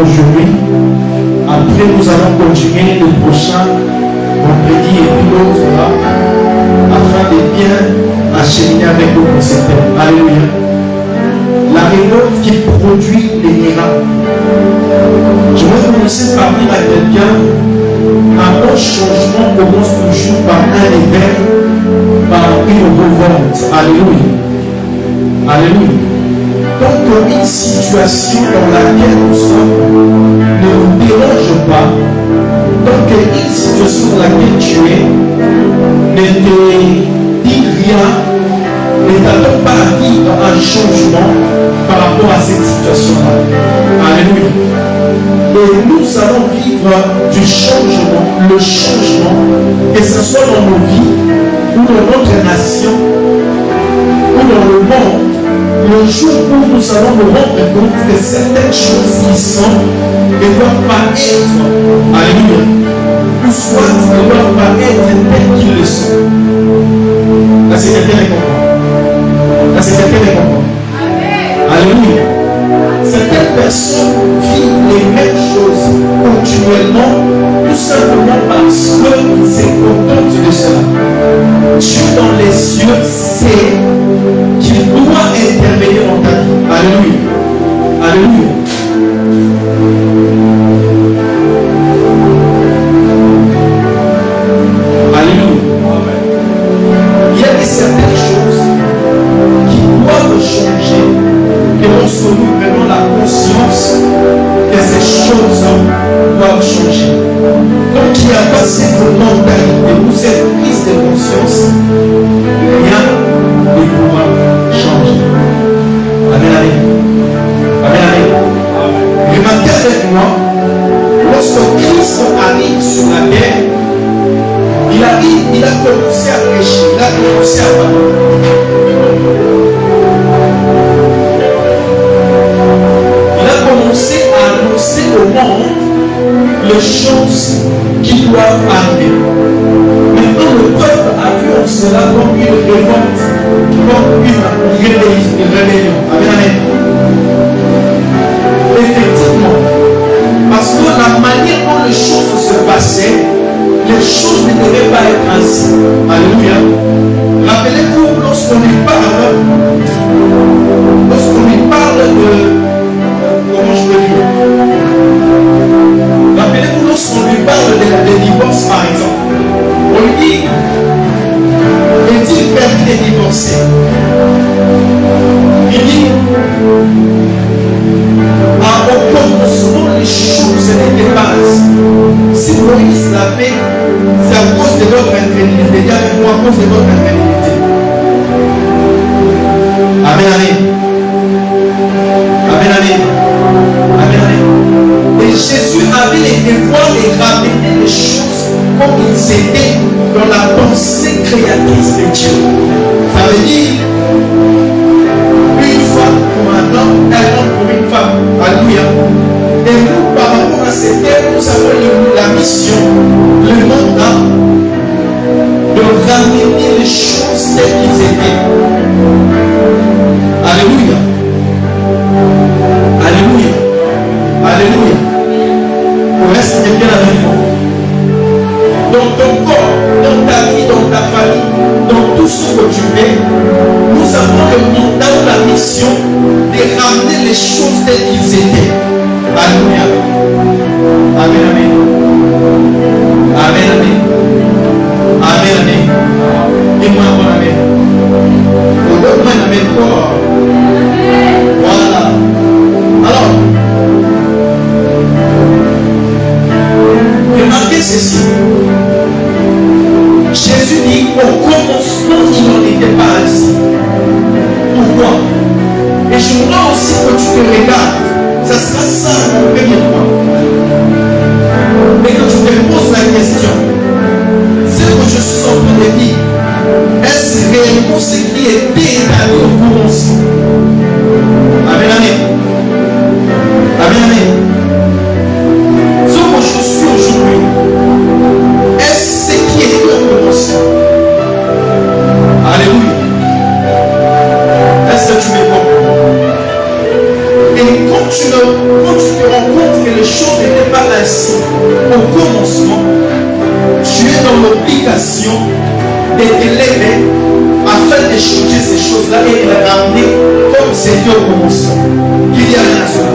aujourd'hui. Après, nous allons continuer le prochain vendredi et puis l'autre là, afin de bien acheminer avec le concepteur. Alléluia. La révolte qui produit les miracles. Je vais commencer par dire à quelqu'un, un bon changement commence toujours par un éveil, par une révolte. Alléluia. Alléluia. Donc une situation dans laquelle nous sommes ne nous dérange pas. Donc une situation dans laquelle tu es ne te dit rien, ne t'attends pas à vivre un changement par rapport à cette situation-là. Alléluia. Et nous allons vivre du changement, le changement, que ce soit dans nos vies, ou dans notre nation, ou dans le monde, le jour où nous allons nous rendre compte que certaines choses qui sont ne doivent pas être, alléluia, ou soit ne doivent pas être telles qu'ils le sont. Là, c'est quelqu'un qui comprend. Là, c'est quelqu'un qui comprend. Alléluia. Certaines personnes vivent les mêmes choses continuellement, tout simplement parce qu'ils se contentent de cela. Dieu dans les cieux sait qu'il doit intervenir dans ta vie. Alléluia. Alléluia. Alléluia. Il y a certaines choses qui doivent changer, que lorsque nous prenons la conscience que ces choses doivent changer. Donc il n'y a pas cette mentalité ou cette prise de conscience, rien ne pourra changer. Amen, amen. Amen, amen. Remarquez avec moi, lorsque Christ arrive sur la terre, il a commencé à prêcher, il a commencé à parler. Il a commencé à annoncer au monde les choses qui doivent arriver. Maintenant, le peuple a vu en cela comme une révolte, comme une rébellion. Amen, amen. Effectivement, parce que la manière dont les choses se passaient, les choses ne devaient pas être ainsi. Alléluia. Rappelez-vous, lorsqu'on lui parle de... Comment je peux dire? Rappelez-vous, lorsqu'on lui parle de divorce, par exemple, on lui dit, est-il permis de divorcer? Il dit, au commencement, les choses n'étaient pas ainsi. Si Moïse l'a fait, c'est à cause de notre infidélité. Il y a avec moi à cause de notre infidélité. Amen, amen. Amen, amen. Amen, amen. Et Jésus avait les devoirs de ramener les choses comme ils étaient dans la pensée créatrice de Dieu. Ça veut dire une femme pour un homme, un homme pour une femme. Alléluia. Et nous, par rapport à cette terre, nous avons la mission, le mandat de ramener les choses telles qu'ils étaient. Alléluia. Alléluia. Alléluia. On reste bien avec moi. Dans ton corps, dans ta vie, dans ta famille, dans tout ce que tu fais, nous avons le mandat ou la mission de ramener les choses telles qu'ils étaient. Alléluia. Amen, amen. Amen, amen. Amen, amen. Dis-moi un bon amen. Donne-moi un amen fort. Voilà. Alors, remarquez ceci. Jésus dit, au commencement, il n'en était pas ainsi. Pourquoi? Et je voudrais aussi que tu te regardes. Ça sera ça mon premier point. choses-là et les ramener comme c'était au commencement. Il y a rien à cela.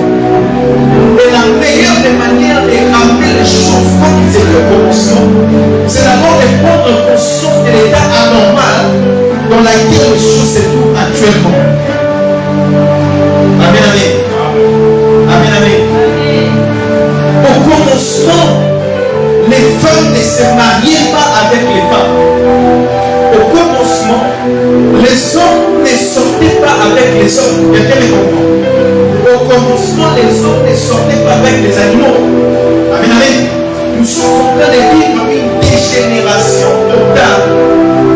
Et la meilleure des manières de ramener les choses comme ils étaient au commencement, c'est d'abord de prendre conscience de l'état anormal dans lequel les choses se trouvent actuellement. Amen, amen. Amen, amen. Au commencement, les femmes ne se mariaient pas avec les femmes. Au commencement, les hommes ne sortaient pas avec les hommes. Quelqu'un me comprend? Au commencement, les hommes ne sortaient pas avec les animaux. Amen, amen. Nous sommes en train de vivre une dégénération totale,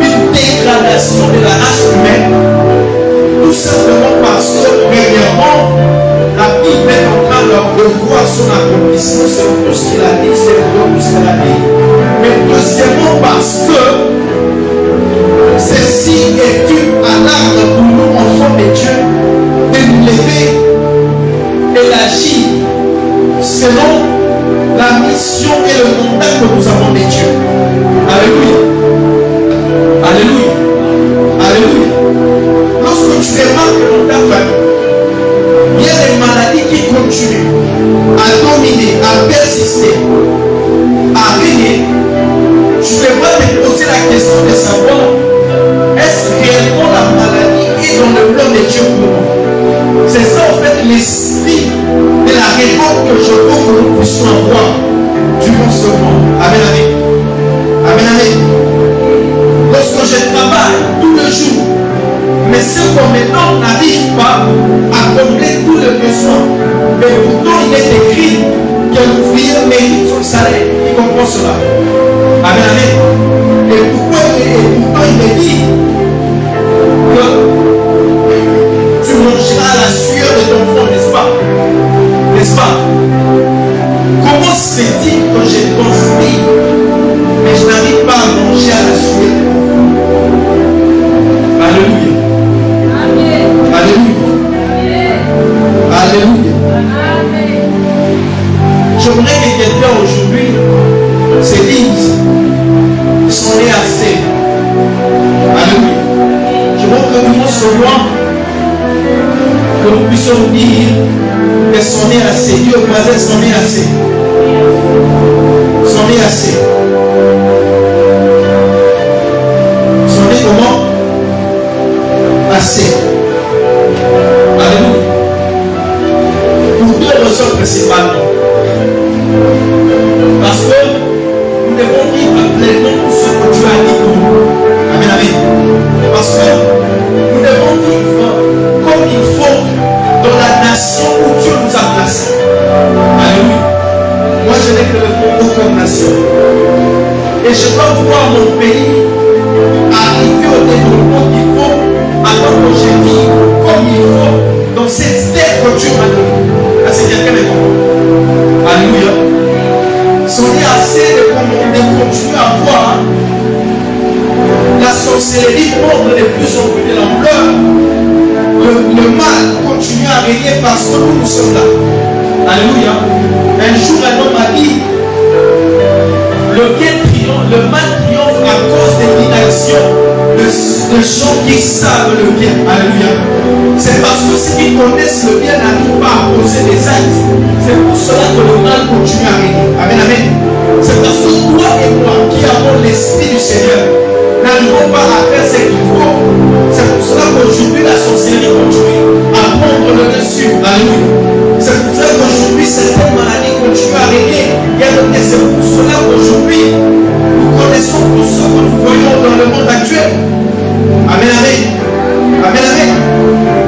une dégradation de la race humaine, tout simplement parce que, premièrement, la Bible est en train de revoir son accomplissement selon tout ce qu'il a dit, selon tout ce qu'elle a dit. Mais deuxièmement, parce que ceci est une alarme pour nous, enfants de Dieu, de nous lever et d'agir selon la mission et le mandat que nous avons de Dieu. Alléluia. Alléluia. Alléluia. Lorsque tu remarques dans ta famille, il y a des maladies qui continuent à dominer, à persister, à régner. Tu devrais te poser la question de savoir, est-ce réellement la maladie est dans le plan de Dieu pour nous? C'est ça en fait l'esprit de la révolte que je veux que nous puissions avoir durant ce mois. Amen, amen. Amen, amen. Lorsque je travaille tout le jour, mais ce compétent n'arrive pas à combler tous les besoins. Mais pourtant, il est écrit que l'ouvrier mérite son salaire. Il comprend cela. Amen, amen. Et pourtant, il est dit que tu mangeras la sueur de ton front, n'est-ce pas? N'est-ce pas? Comment se fait-il que j'ai construit, mais je n'arrive pas à manger à la sueur de mon front? Alléluia. Alléluia. Alléluia. J'aimerais que quelqu'un aujourd'hui se dise, c'en est assez. Alléluia. Je veux que nous soyons, que nous puissions dire que c'en est assez. Dieu voisin, c'en est assez. C'en est assez. C'en est comment? Assez. Alléluia. Pour deux raisons principalement. Parce que nous devons vivre pleinement tout ce que Dieu a dit pour nous. Amen, amen. Parce que nous devons vivre comme il faut dans la nation où Dieu nous a placés. Alléluia. Moi, je n'ai que le Congo comme nation. Et je dois voir mon pays arriver au développement qu'il faut avant que je vive comme il faut dans cette terre que Dieu m'a donnée. Là, c'est quelqu'un de bon. Alléluia. C'en est assez de continuer à voir la sorcellerie prendre de plus en plus de l'ampleur. Le mal continue à régner parce que nous sommes là. Alléluia. Un jour, un homme a dit, le mal triomphe à cause de l'inaction de gens qui savent le bien. Alléluia. C'est parce que ceux qui connaissent le bien n'arrivent pas à poser des actes. C'est pour cela que le mal continue à régner. Amen, amen. C'est parce que toi et moi qui avons l'esprit du Seigneur n'arrivons pas à faire ce qu'il faut. C'est pour cela qu'aujourd'hui la sorcellerie continue à prendre le dessus. Alléluia. C'est pour cela qu'aujourd'hui certaines maladies continuent à régner. Et c'est pour cela qu'aujourd'hui nous connaissons tout ce que nous voyons dans le monde actuel. Amen, amen. Amen, amen.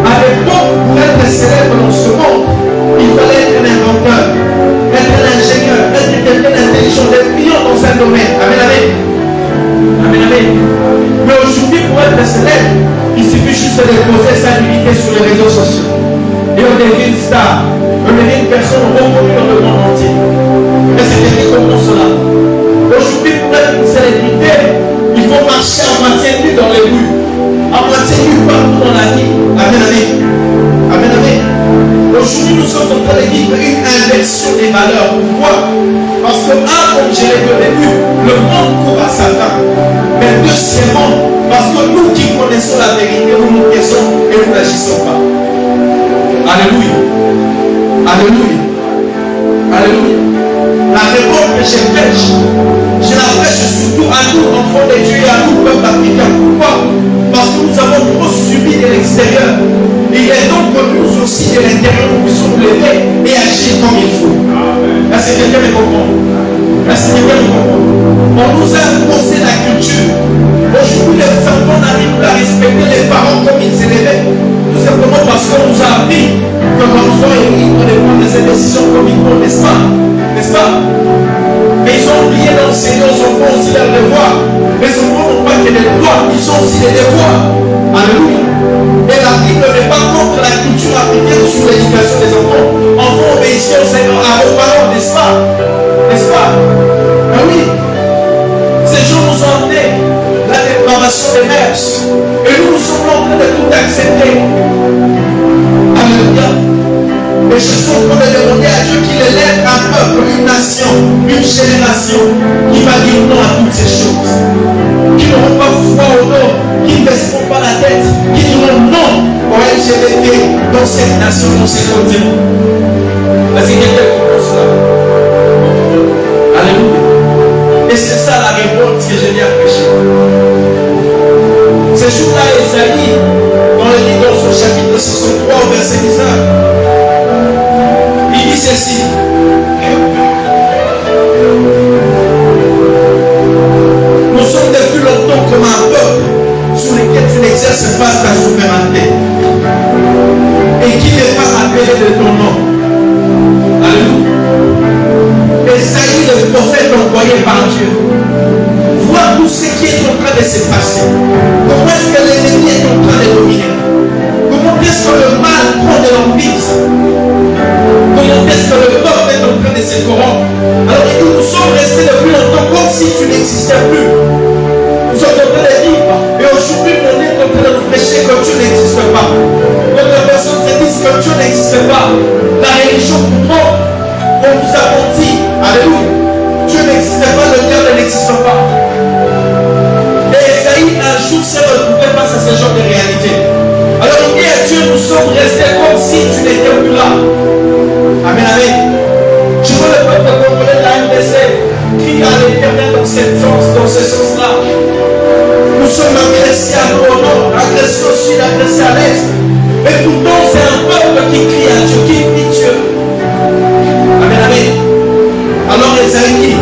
À l'époque, pour être célèbre dans ce monde, il fallait être un inventeur, être un ingénieur, être quelqu'un d'intelligent, d'être brillant dans un domaine. Amen, amen. Amen, amen. Mais aujourd'hui, pour être célèbre, il suffit juste de poser sa unité sur les réseaux sociaux. Et on devient une star. On devient une personne reconnue dans le monde entier. Mais c'est écrit comme cela. Aujourd'hui, pour être une célébrité, il faut marcher à moitié nu dans les rues. À moitié nu partout dans la vie. Amen, amen. Amen, amen. Aujourd'hui, nous sommes en train de vivre une inversion des valeurs. Pourquoi? Parce que, comme je l'ai dit au début, le monde court à sa fin. Mais deuxièmement, parce que nous qui connaissons la vérité, nous nous disons nous n'agissons pas. Alléluia. Alléluia. Alléluia. La révolte que je prêche, je la prêche surtout à nous, enfants de Dieu, et à nous, peuple africain. Pourquoi? Parce que nous avons trop subi de l'extérieur. Il est donc que nous aussi de l'intérieur, nous puissions nous lever et agir comme il faut. Est-ce que quelqu'un me comprend? Est-ce que quelqu'un me comprend? On nous a imposé la culture. Aujourd'hui, les enfants n'arrivent plus à respecter les parents comme ils s'élevaient. Tout simplement parce qu'on nous a appris que l'enfant est libre de prendre des décisions comme il faut, n'est-ce pas? N'est-ce pas? Mais ils ont oublié d'enseigner aux enfants aussi leurs devoirs. Les enfants n'ont pas que des droits, ils ont aussi des devoirs. Alléluia. Et la Bible n'est pas contre la culture africaine sur l'éducation des enfants. Enfants obéissant à vos parents, n'est-ce pas? N'est-ce pas? Ben oui. Ces jours nous ont amené la dépravation des mœurs. Et nous sommes en train de tout accepter. Alléluia. Et je suis en train de demander à Dieu qu'il élève un peuple, une nation, une génération qui va dire non à toutes ces choses. Qui n'auront pas foi au nom, qui ne baisseront pas la tête, qui diront non au LGBT dans cette nation, dans ces continents. Est-ce que quelqu'un comprend cela? Alléluia. Et c'est ça la révolte que je viens prêcher. Ce jour-là, Esaïe, dans le livre, dans son chapitre 63, au verset 19, il dit ceci. Nous sommes depuis longtemps comme un peuple sur lequel tu n'exerces pas ta souveraineté et qui n'est pas appelé de ton nom. Alléluia. Esaïe, le prophète envoyé par Dieu, voit tout ce qui est en train de se passer. Comment est-ce que l'ennemi est en train de dominer? Comment est-ce que le mal prend de l'emprise? Comment est-ce que le peuple est en train de se corrompre? Alors nous sommes restés depuis longtemps comme si tu n'existais plus. Nous sommes en train de vivre. Et aujourd'hui, on est en train de nous prêcher que Dieu n'existe pas. D'autres personnes se disent que Dieu n'existe pas. La religion vous trompe. On vous a menti. Alléluia. Dieu n'existe pas, le diable n'existe pas. Et Esaïe, un jour, s'est retrouvé face à ce genre de réalité. Alors il dit à Dieu, nous sommes restés comme si tu n'étais plus là. Amen, amen. Je vois le peuple congolais de la MDC crier à l'Éternel dans ce sens-là. Nous sommes agressés à nous au nord, agressés au sud, agressés à l'est. Et pourtant, c'est un peuple qui crie à Dieu, qui prie Dieu. Amen, amen. Alors Esaïe dit,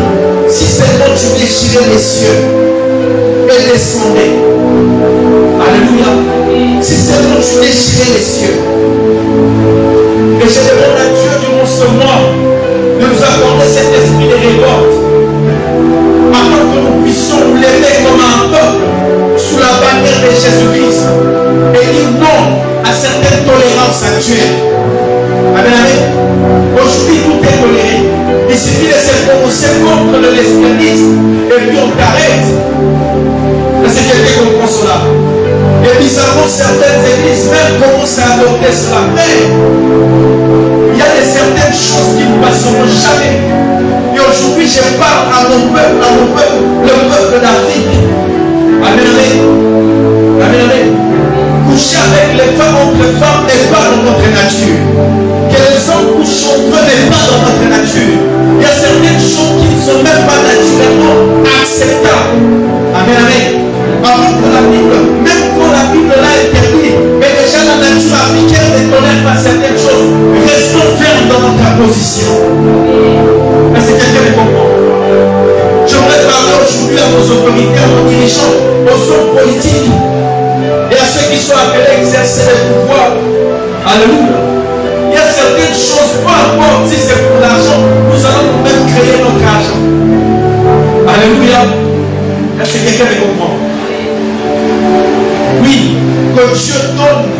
si seulement tu déchirais les cieux et descendais. Alléluia. Si seulement tu déchirais les cieux. Et je demande à Dieu durant ce mois de nous accorder cet esprit de révolte afin que nous puissions nous lever comme un peuple sous la bannière de Jésus-Christ et dire non à certaines tolérances actuelles. Amen, amen. Aujourd'hui, tout est toléré. Il suffit de se prononcer contre le lesbianisme et puis on t'arrête. Est-ce que quelqu'un comprend cela? Et bizarrement, certaines églises même commencent à adopter cela. Mais il y a certaines choses qui ne passeront jamais. Et aujourd'hui, je parle à mon peuple, le peuple d'Afrique. Amen, amen. Amen, amen. Coucher avec les femmes entre femmes n'est pas dans notre nature. Que les hommes couchent entre eux n'est pas dans notre nature. Il y a certaines choses qui ne sont même pas naturellement acceptables. Amen, amen. Avant que la Bible, même quand la Bible l'a interdit, mais déjà la nature africaine ne tolère pas certaines choses. Restons fermes dans notre position. Est-ce que quelqu'un me comprend? J'aimerais parler aujourd'hui à vos autorités, à vos dirigeants, aux hommes politiques et à ceux qui sont appelés à exercer le pouvoir. Alléluia. Il y a certaines choses, peu importe si c'est pour l'argent, nous allons nous-mêmes créer notre argent. Alléluia. Est-ce que quelqu'un me comprend? Oui, que Dieu donne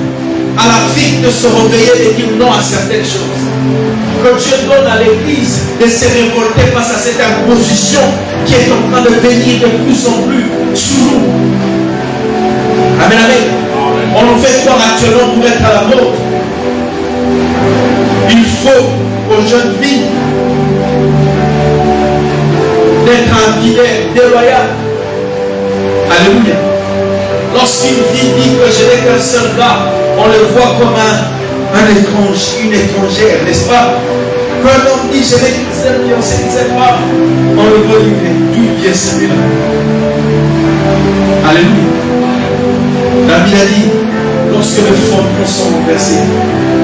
à l'Afrique de se réveiller et de dire non à certaines choses. Que Dieu donne à l'Église de se révolter face à cette imposition qui est en train de venir de plus en plus sous nous. Amen, amen. On nous fait croire actuellement pour être à la mode. Il faut aux jeunes filles d'être infidèles, déloyales. Alléluia. Lorsqu'une fille dit que je n'ai qu'un seul gars, On le voit comme un étranger, une étrangère, n'est-ce pas? Quand on dit, je vais dire, on ne sait pas, on le voit livrer. D'où vient celui-là? Alléluia. La Bible a dit, lorsque les fondements sont renversés,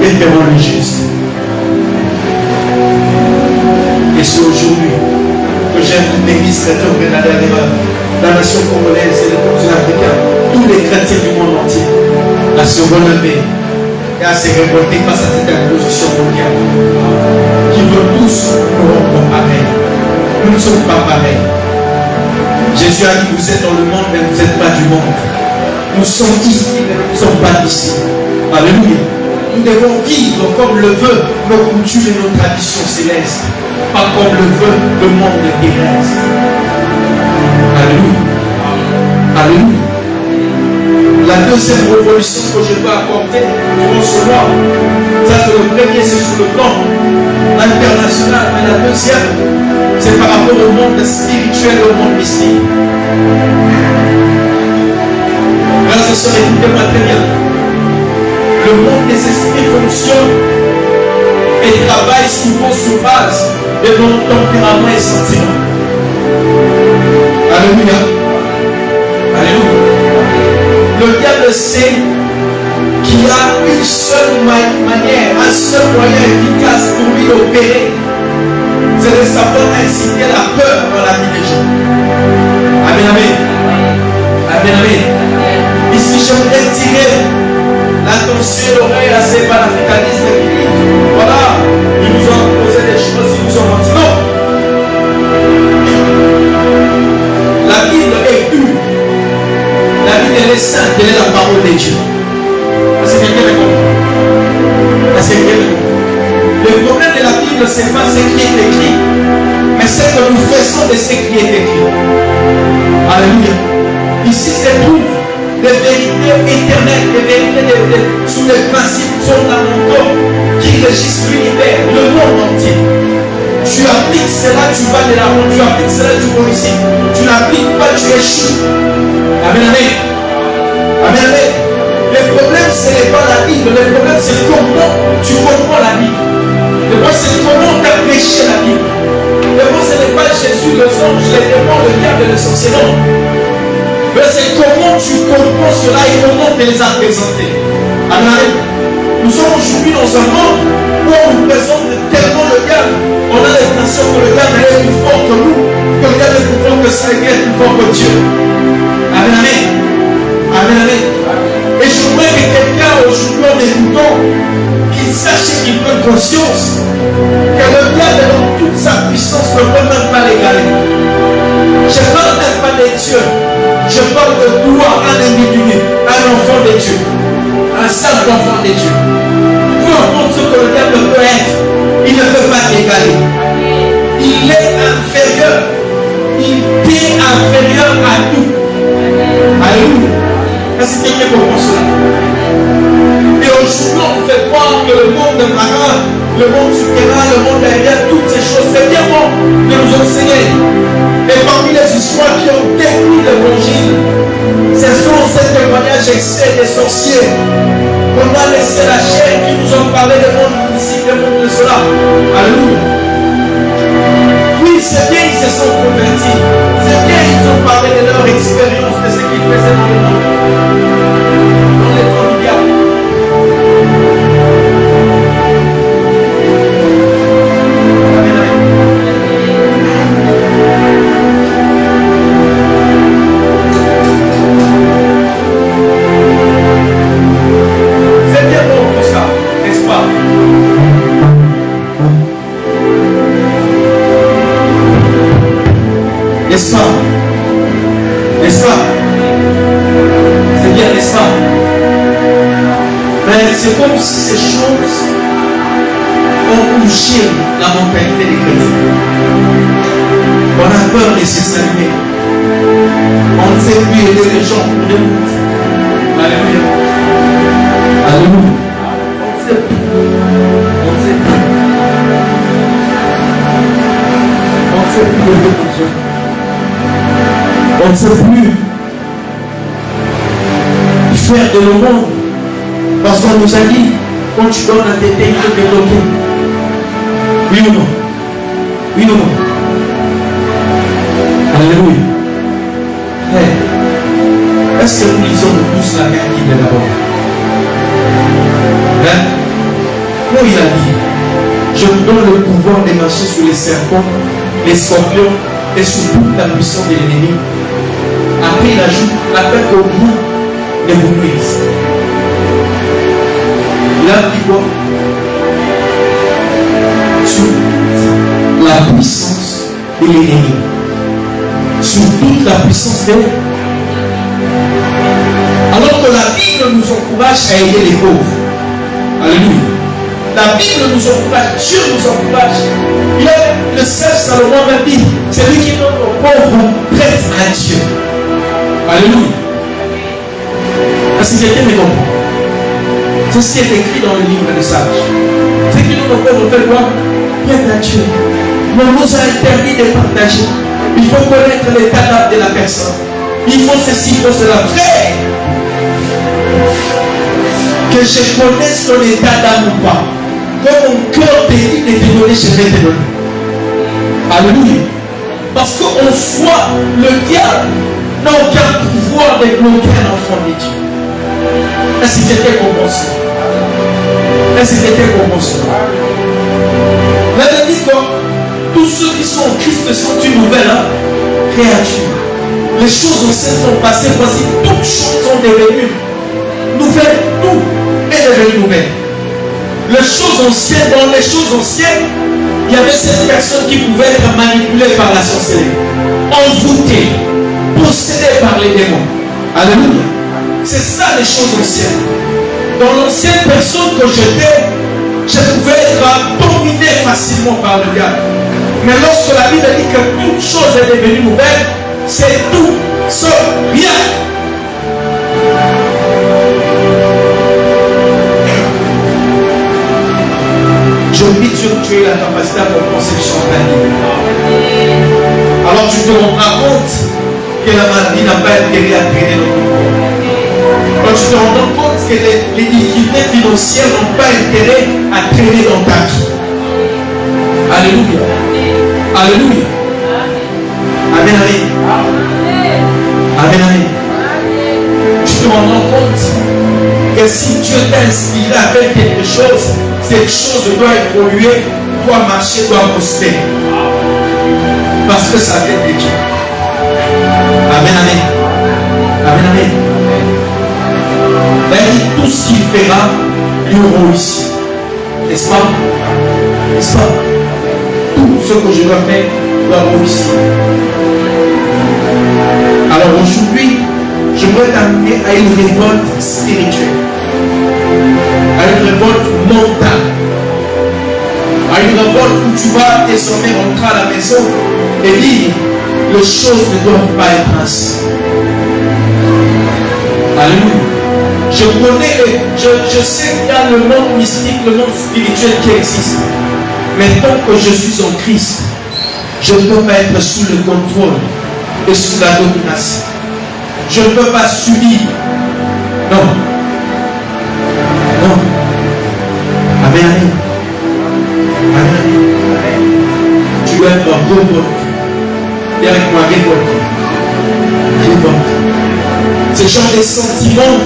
éternellement le juste. Et c'est aujourd'hui que j'aime l'église chrétienne Grenada, la nation congolaise et le continent africain, tous les chrétiens du monde entier, à se relever et à se révolter face à cette imposition mondiale qui veut tous nous rendre pareils. Nous ne sommes pas pareils. Jésus a dit, vous êtes dans le monde, mais vous n'êtes pas du monde. Nous sommes ici, mais nous ne sommes pas d'ici. Alléluia. Nous devons vivre comme le veut nos coutumes et nos traditions célestes, pas comme le veut le monde terrestre. Alléluia. Alléluia. La deuxième révolution que je veux apporter durant ce mois, ça c'est le premier, c'est sur le plan international, mais la deuxième, c'est par rapport au monde spirituel et au monde mystique. Frères et sœurs, écoutez-moi très bien. Le monde des esprits fonctionne et travaille souvent sur base de nos tempéraments et sentiments. Alléluia. Alléluia. Le diable sait qu'il y a une seule manière, un seul moyen efficace pour lui d'opérer. C'est de savoir inciter la peur dans la vie des gens. Amen, amen. Amen, amen. Ici, j'aimerais tirer l'attention et l'oreille à ces panafricanistes qui disent, voilà, ils nous ont posé des choses, ils nous ont menti. Non. La Bible est pure. La Bible elle est sainte, elle est la parole de Dieu. Est-ce que quelqu'un me comprend? Est-ce que quelqu'un me comprend? Le problème de la Bible, ce n'est pas ce qui est écrit, mais ce que nous faisons de ce qui est écrit. Alléluia. Ici se trouvent des vérités éternelles, des vérités sous les principes fondamentaux qui régissent l'univers, le monde entier. Tu appliques cela, tu vas de l'avant, tu appliques cela, tu réussis. Tu n'appliques pas, tu échoues. Amen, amen. Amen, amen. Le problème, ce n'est pas la Bible, le problème, c'est comment tu comprends la Bible. Le problème, c'est comment tu as prêché la Bible. Le problème, ce n'est pas Jésus, les anges, les démons, le diable, le sorcier, non. Mais c'est comment tu comprends cela et comment tu les as présentés. Amen. Nous sommes aujourd'hui dans un monde où on nous présente tellement le diable. On a l'impression que le diable est plus fort que nous, que le diable est plus fort que ça et est plus fort que Dieu. Amen, amen. Amen, amen. Et je voudrais que quelqu'un aujourd'hui en écoutant, qu'il sache et qu'il prenne conscience que le diable dans toute sa puissance ne peut même pas l'égaler. Je ne parle même pas des dieux. Je parle de toi, un individu, un enfant de Dieu, un simple enfant de Dieu. Peu importe ce que le diable peut être, il ne peut pas t'égaler. Il est inférieur. Il est inférieur à tout. Alléluia. Est-ce que quelqu'un comprend cela? Et aujourd'hui, on fait croire que le monde marin, le monde souterrain, le monde aérien, toutes ces choses, c'est bien bon de nous enseigner. Et parmi les histoires qui ont détruit l'évangile, ce sont ces témoignages excès des sorciers qu'on a laissé la chair qui nous ont parlé des mondes ici, des mondes de cela. Alléluia. Oui, c'est bien, ils se sont convertis. C'est bien, ils ont parlé de leur expérience, de ce qu'ils faisaient dans le monde. Dans les temps du diable. C'est bien bon tout ça, n'est-ce pas? N'est-ce pas? N'est-ce pas? C'est bien, n'est-ce pas? Mais c'est comme si ces choses ont touché la mentalité des chrétiens. On a peur de s'examiner. On ne sait plus aider les gens pour des routes. Alléluia. Alléluia. On ne sait plus. On ne sait plus. On ne sait plus aider les gens. On ne sait plus faire de le monde. Parce qu'on nous a dit, quand tu donnes à téter, il faut débloquer. Oui ou non? Oui ou non? Alléluia. Hey. Est-ce que nous lisons tous la même Bible d'abord? Hein? Où il a dit, je vous donne le pouvoir de marcher sur les serpents, les scorpions et sur toute la puissance de l'ennemi. Après il ajoute, afin qu'au bout ne vous nuise. Il a dit quoi? Sur la puissance de l'ennemi. Sur toute la puissance de l'ennemi. Alors que la Bible nous encourage à aider les pauvres. Alléluia. La Bible nous encourage, Dieu nous encourage. Il a le sage Salomon même dit, c'est lui qui donne aux pauvres prête à Dieu. Alléluia. Est-ce que quelqu'un me comprend? C'est ce qui est écrit dans le livre des sages. C'est que nous, nos pauvres, fait quoi? Prête à Dieu. Mais on nous a interdit de partager. Il faut connaître l'état d'âme de la personne. Il faut ceci, il faut cela. Frère, que je connaisse ton état d'âme ou pas. Comme mon cœur te dit de te donner, je vais te donner. Alléluia. Parce qu'en soi, le diable n'a aucun pouvoir de bloquer un enfant de Dieu. Est-ce que quelqu'un comprend ça? Est-ce que quelqu'un comprend ça? La Bible dit que tous ceux qui sont en Christ sont une nouvelle créature. Les choses anciennes sont passées, voici toutes choses sont devenues nouvelles. Tout est devenu nouvelle. Les choses anciennes, dans les choses anciennes, il y avait cette personne qui pouvait être manipulée par la sorcellerie, envoûtée, possédée par les démons. Alléluia. C'est ça les choses anciennes. Dans l'ancienne personne que j'étais, je pouvais être dominé facilement par le diable. Mais lorsque la Bible dit que toute chose est devenue nouvelle, c'est tout sauf rien. Je prie Dieu que tu aies la capacité à comprendre ce que je suis en train de dire. Alors tu te rendras compte que la maladie n'a pas intérêt à traîner dans ton corps. Alors tu te rendras compte que les difficultés financières n'ont pas intérêt à traîner dans ta vie. Alléluia. Alléluia. Amen, amen. Amen, amen. Tu te rendras compte que si Dieu t'a inspiré à faire quelque chose, cette chose doit évoluer, doit marcher, doit prospérer. Parce que ça vient de Dieu. Amen, amen. Amen, amen. Et tout ce qu'il fera, il réussit. N'est-ce pas? N'est-ce pas? Tout ce que je dois faire doit réussir. Alors aujourd'hui, je voudrais t'amener à une révolte spirituelle, à une révolte mentale, à une révolte où tu vas désormais rentrer à la maison et dire les choses ne doivent pas être ainsi. Alléluia. Je connais, je sais qu'il y a le monde mystique, le monde spirituel qui existe. Mais tant que je suis en Christ, je ne peux pas être sous le contrôle et sous la domination. Je ne peux pas subir. Non. Non. Amen. Amen. Tu dois être révolté. Et avec moi, révolté. Révolté. Ce genre de sentiments,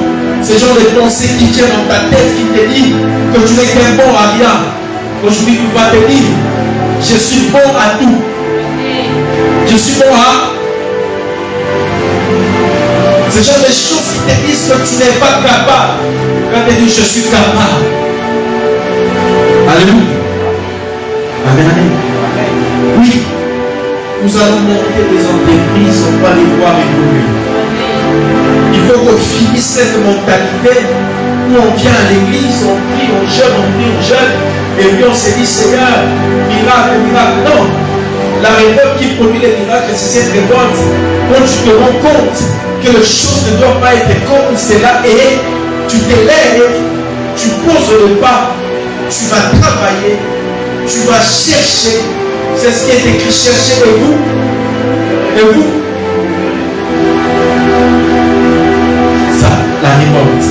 ce genre de pensées qui tiennent dans ta tête, qui te dit que tu n'es qu'un bon à rien. Aujourd'hui, tu vas te dire, je suis bon à tout. Je suis bon à... Ce genre de choses qui te disent que tu n'es pas capable. Quand tu dis je suis capable. Alléluia. Amen, amen. Oui, nous allons monter des entreprises, on va les voir évoluer. Il faut qu'on finisse cette mentalité où on vient à l'église, on prie, on jeûne, et puis on se dit Seigneur, miracle, miracle. Non. La révolte qui produit les miracles, c'est cette révolte. Quand tu te rends compte que les choses ne doivent pas être comme cela et tu te lèves, tu poses le pas, tu vas travailler, tu vas chercher. C'est ce qui est écrit, chercher de vous. De vous. Ça, la révolte.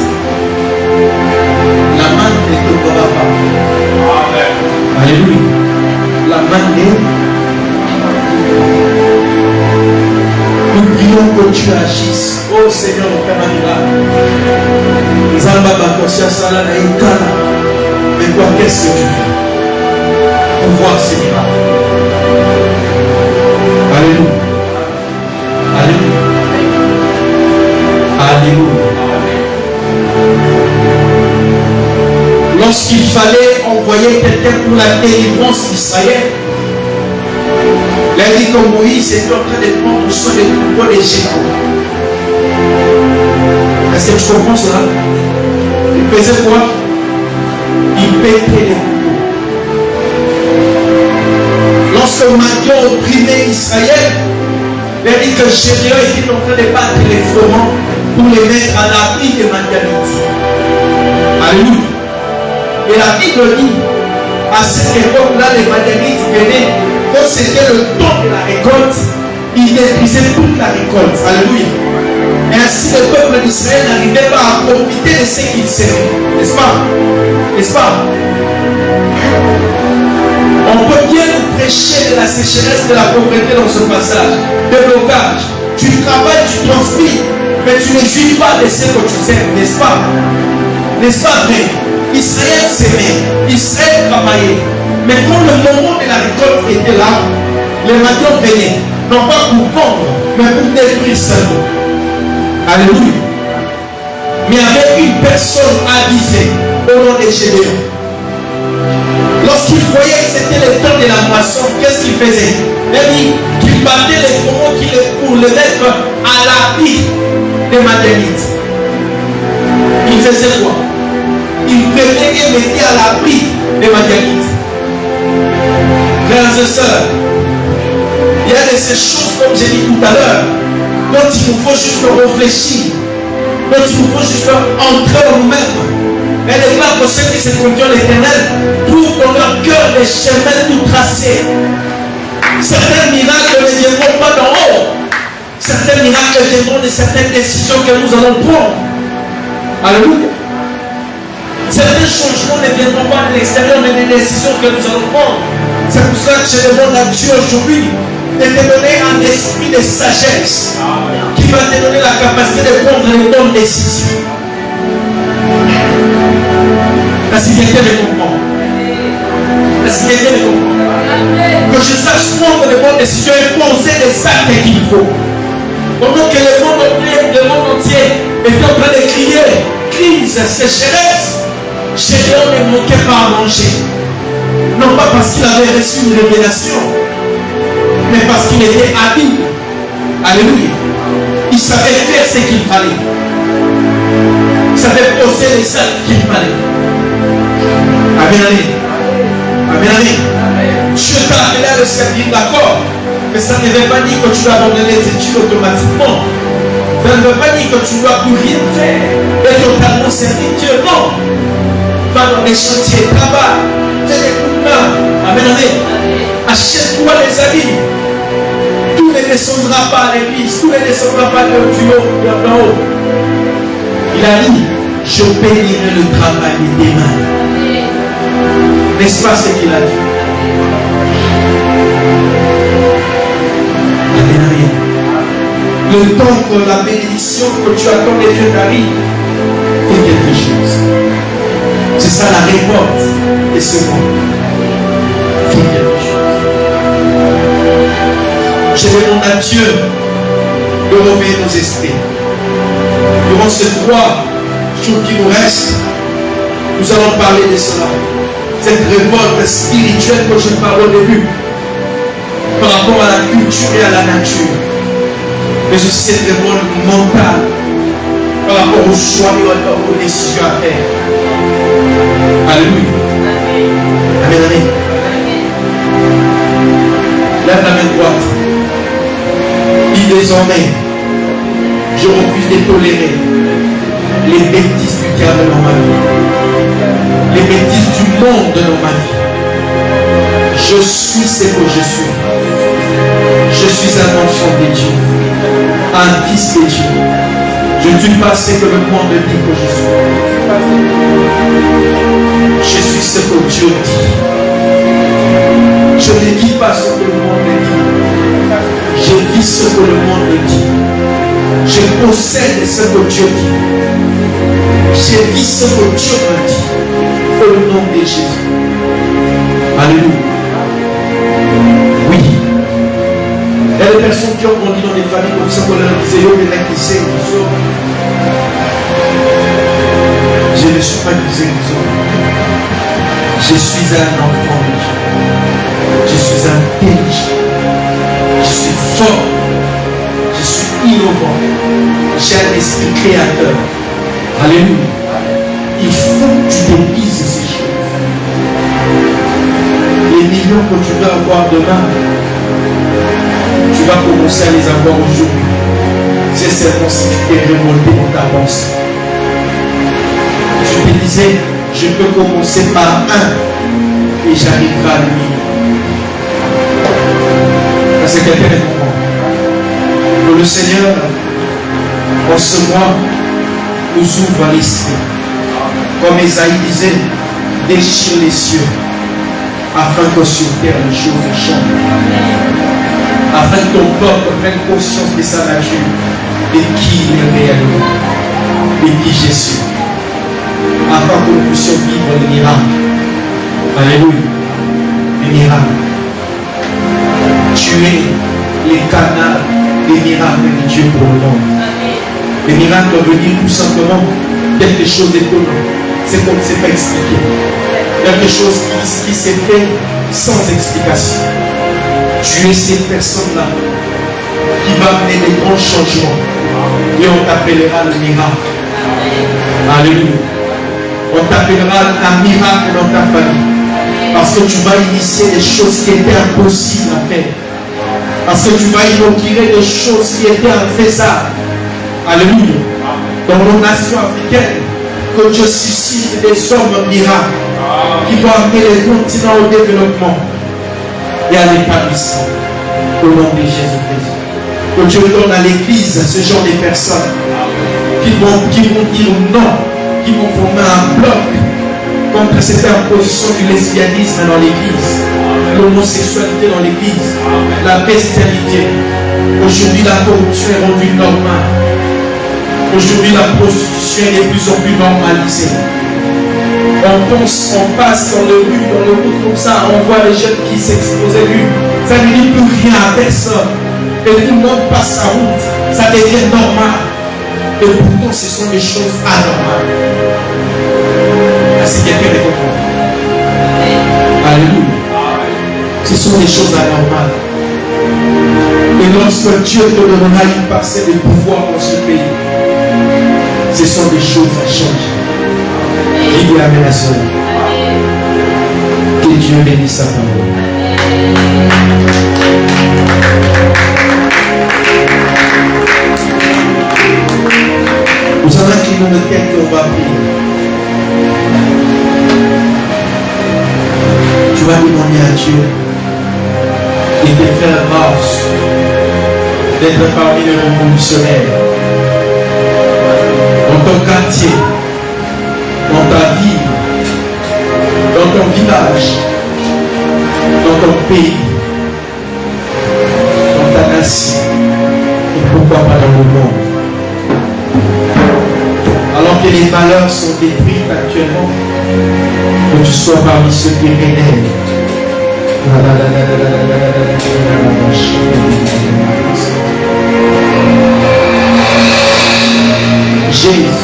là. Mais toi, qu'est-ce que tu fais pour voir ces miracles? Alléluia. Alléluia. Alléluia. Lorsqu'il fallait envoyer quelqu'un pour la délivrance d'Israël, il a dit que Moïse était en train de prendre soin des troupeaux des géants. Est-ce que tu comprends cela? Il faisait quoi? Il pétait les troupeaux. Lorsque Madian opprimait Israël, il a dit que Gédéon était en train de battre les fleurons pour les mettre à l'abri des Madianites. Alléluia. Et la Bible dit, à cette époque-là, les Madianites venaient, quand c'était le temps de la récolte, ils détruisaient toute la récolte. Alléluia. Et ainsi, le peuple d'Israël n'arrivait pas à profiter de ce qu'il servait. N'est-ce pas? N'est-ce pas? On peut bien nous prêcher de la sécheresse, de la pauvreté dans ce passage, de blocage. Tu travailles, tu transpires, mais tu ne jouis pas de ce que tu sers, n'est-ce pas? N'est-ce pas vrai? Israël s'aimait, Israël travaillait. Mais quand le moment de la récolte était là, les Madians venaient, non pas pour vendre, mais pour détruire seulement. Alléluia. Mais avec une personne avisée au nom de Gédéon. Lorsqu'il voyait que c'était le temps de la moisson, qu'est-ce qu'il faisait? Il dit qu'il battait les faucons pour les mettre à l'abri des Madianites. Il faisait quoi? Il prenait et mettait à l'abri des Madianites. Frères et sœurs, il y a de ces choses, comme j'ai dit tout à l'heure, dont il nous faut juste réfléchir, dont il nous faut juste entrer en nous-mêmes. Et les gens pour ceux qui se confient en l'Éternel trouvent dans leur cœur des chemins tout tracés. Certains miracles ne viendront pas d'en haut. Certains miracles viendront de certaines décisions que nous allons prendre. Alléluia. Certains changements ne viendront pas de l'extérieur, mais des décisions que nous allons prendre. C'est pour ça que je demande à Dieu aujourd'hui de te donner un esprit de sagesse qui va te donner la capacité de prendre les bonnes décisions. La civilité de comprendre. La civilité de comprendre. Que je sache prendre les bonnes décisions et poser les actes qu'il faut. Pendant que le monde entier est en train de crier crise, sécheresse, Gédéon ne manquait pas à manger. Non pas parce qu'il avait reçu une révélation, mais parce qu'il était habile. Alléluia. Il savait faire ce qu'il fallait. Il savait poser les actes qu'il fallait. Amen, amen. Amen, amen. Dieu t'a appelé à le servir, d'accord. Mais ça ne veut pas dire que tu dois abandonner les études automatiquement. Ça ne veut pas dire que tu ne dois plus rien faire et totalement servir Dieu. Non. Va dans les chantiers, travaille, fais des coups de main. Amen, amen. Achète-toi les habits. Tout ne descendra pas à l'église, tout ne descendra pas du haut, d'en haut. Il a dit, je bénirai le travail des mains. N'est-ce pas ce qu'il a dit? Amen, amen. Le temps que la bénédiction que tu attends de Dieu t'arrive, fais quelque chose. C'est ça la révolte de ce monde. Fais quelque chose. Je demande à Dieu de réveiller nos esprits. Durant ces 3 jours qui nous restent, nous allons parler de cela. Cette révolte spirituelle que je parle au début, par rapport à la culture et à la nature, mais aussi cette révolte mentale, par rapport aux choix et aux décisions à faire. Alléluia. Amen, amen. Lève la main droite. Dis désormais, je refuse de tolérer les bêtises du diable dans ma vie, les bêtises du monde dans ma vie. Je suis ce que je suis. Je suis un enfant de Dieu, un fils de Dieu. Je ne suis pas ce que le monde dit que je suis. Je suis ce que Dieu dit. Je ne dis pas ce que le monde dit. Je vis ce que le monde dit. Je possède ce que Dieu dit. Je vis ce que Dieu me dit. au nom de Jésus. Alléluia. Oui. Il y a des personnes qui ont grandi dans des familles comme ça, qu'on leur disait, yo, mais là, qui sait, qui sort. Je ne suis pas qui sait, qui sort. Je suis un enfant de Dieu. Je suis intelligent. Je suis fort. Je suis innovant. J'ai un esprit créateur. Alléluia. Il faut que tu te dises ces choses. Les millions que tu vas avoir demain, tu vas commencer à les avoir aujourd'hui. C'est seulement si tu t'es révolté dans ta pensée. Je te disais, je peux commencer par un et j'arriverai à lui. Parce que quelqu'un est pour moi. Que le Seigneur, en ce mois, nous ouvre l'esprit. Comme Esaïe disait, déchire les cieux, afin que sur terre les choses changent. Afin que ton peuple prenne conscience de sa nature, de qui il est réellement, de qui je suis. Afin que nous puissions vivre les miracles. Alléluia. Les miracles. Tu es les canaux des miracles de Dieu pour le monde. Les miracles veulent dire tout simplement quelque chose d'étonnant. C'est comme c'est pas expliqué. Quelque chose qui s'est fait sans explication. Tu es cette personne-là qui va amener des grands changements. Et on t'appellera le miracle. Alléluia. On t'appellera un miracle dans ta famille. Parce que tu vas initier des choses qui étaient impossibles à faire. Parce que tu vas inaugurer des choses qui étaient infaisables. Alléluia. Dans nos nations africaines, que Dieu suscite des hommes miracles qui vont amener les continents au développement et à l'établissement. Au nom de Jésus-Christ. Que Dieu donne à l'Église ce genre de personnes qui vont dire non, qui vont former un bloc contre cette imposition du lesbianisme dans l'Église, l'homosexualité dans l'Église, la bestialité. Aujourd'hui, la corruption est rendue normale. Aujourd'hui, la prostitution est de plus en plus normalisée. On passe dans le route comme ça, on voit les jeunes qui s'exposent à lui. Ça ne dit plus rien à personne. Et tout le monde passe sa route. Ça devient normal. Et pourtant, ce sont des choses anormales. C'est quelqu'un de comprendre. Alléluia. Ce sont des choses anormales. Et lorsque Dieu te donnera une parcelle de pouvoir dans ce pays, ce sont des choses à changer. Dis amen à cela. Que Dieu bénisse sa parole. Nous allons incliner nos têtes et on va prier. Tu vas demander à Dieu de te faire grâce d'être parmi les révolutionnaires dans ton quartier, dans ta ville, dans ton village, dans ton pays, dans ta nation, et pourquoi pas dans le monde. Alors que les valeurs sont détruites actuellement, que tu sois parmi ceux qui rénèvent. Jésus.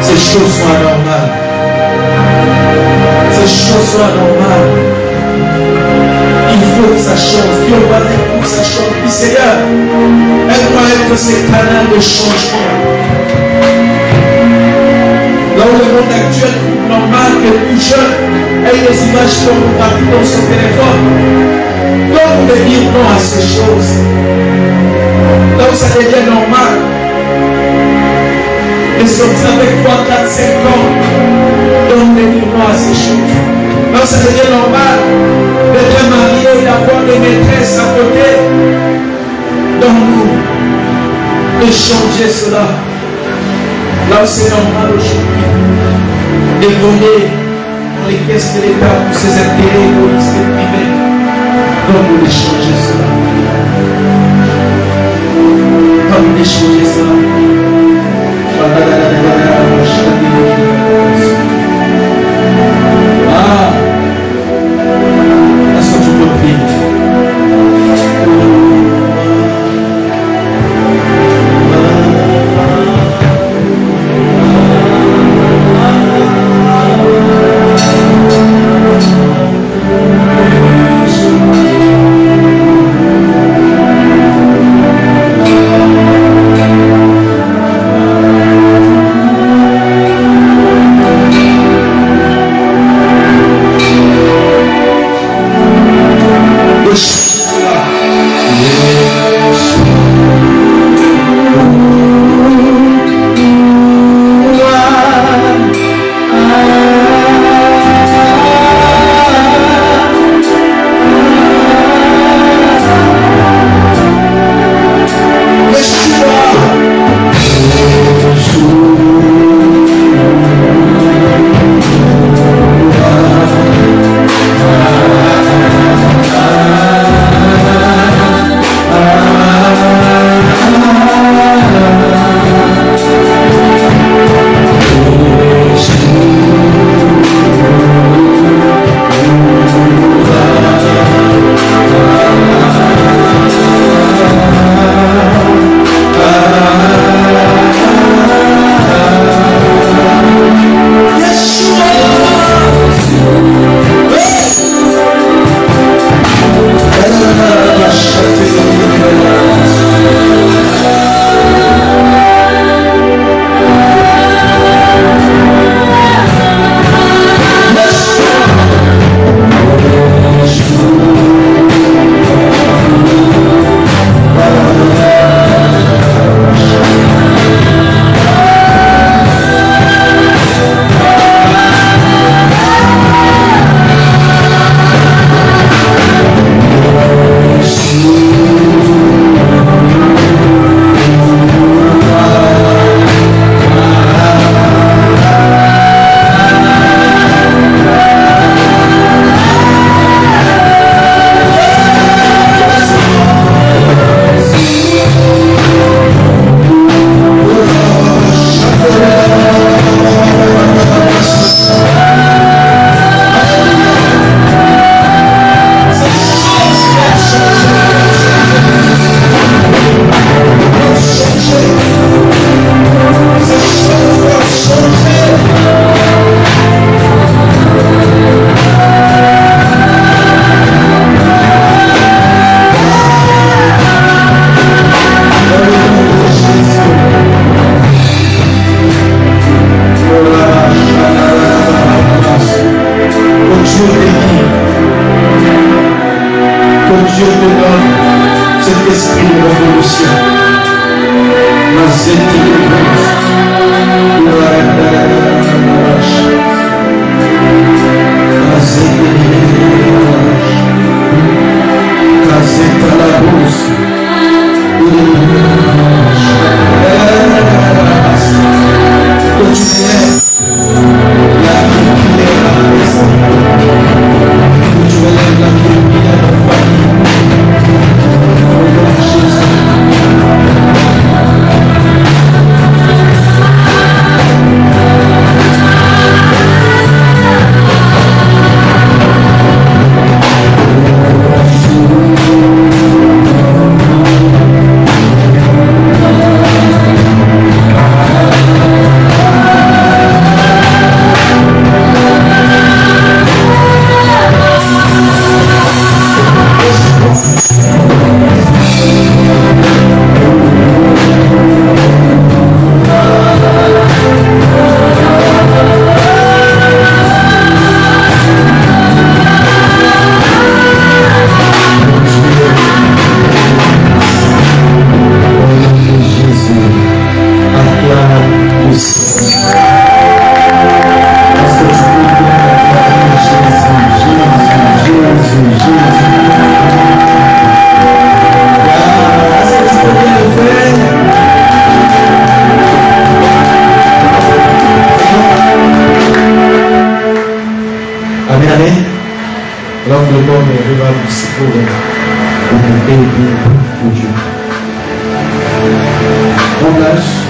Ces choses sont anormales. Ces choses sont anormales. Il faut que ça change. Dieu va dire pour que ça change. Puis Seigneur, aide-moi être ce canal de changement. Là où le monde actuel trouve normal que plus jeune ait des images pornographiques dans son téléphone. Donc de dire non à ces choses. Là où ça devient normal de sortir avec 3, 4, 5 ans. Donc de dire non à ces choses. Là où ça devient normal d'être marié et d'avoir des maîtresses à côté. Donc nous de changer cela. Là où c'est normal aujourd'hui de voler dans les caisses de l'État pour ses intérêts égoïstes et privés. Donc nous de changer cela. de changer ça. Ah, est-ce que tu peux prier? du secours pour monter pour Dieu. Roblage.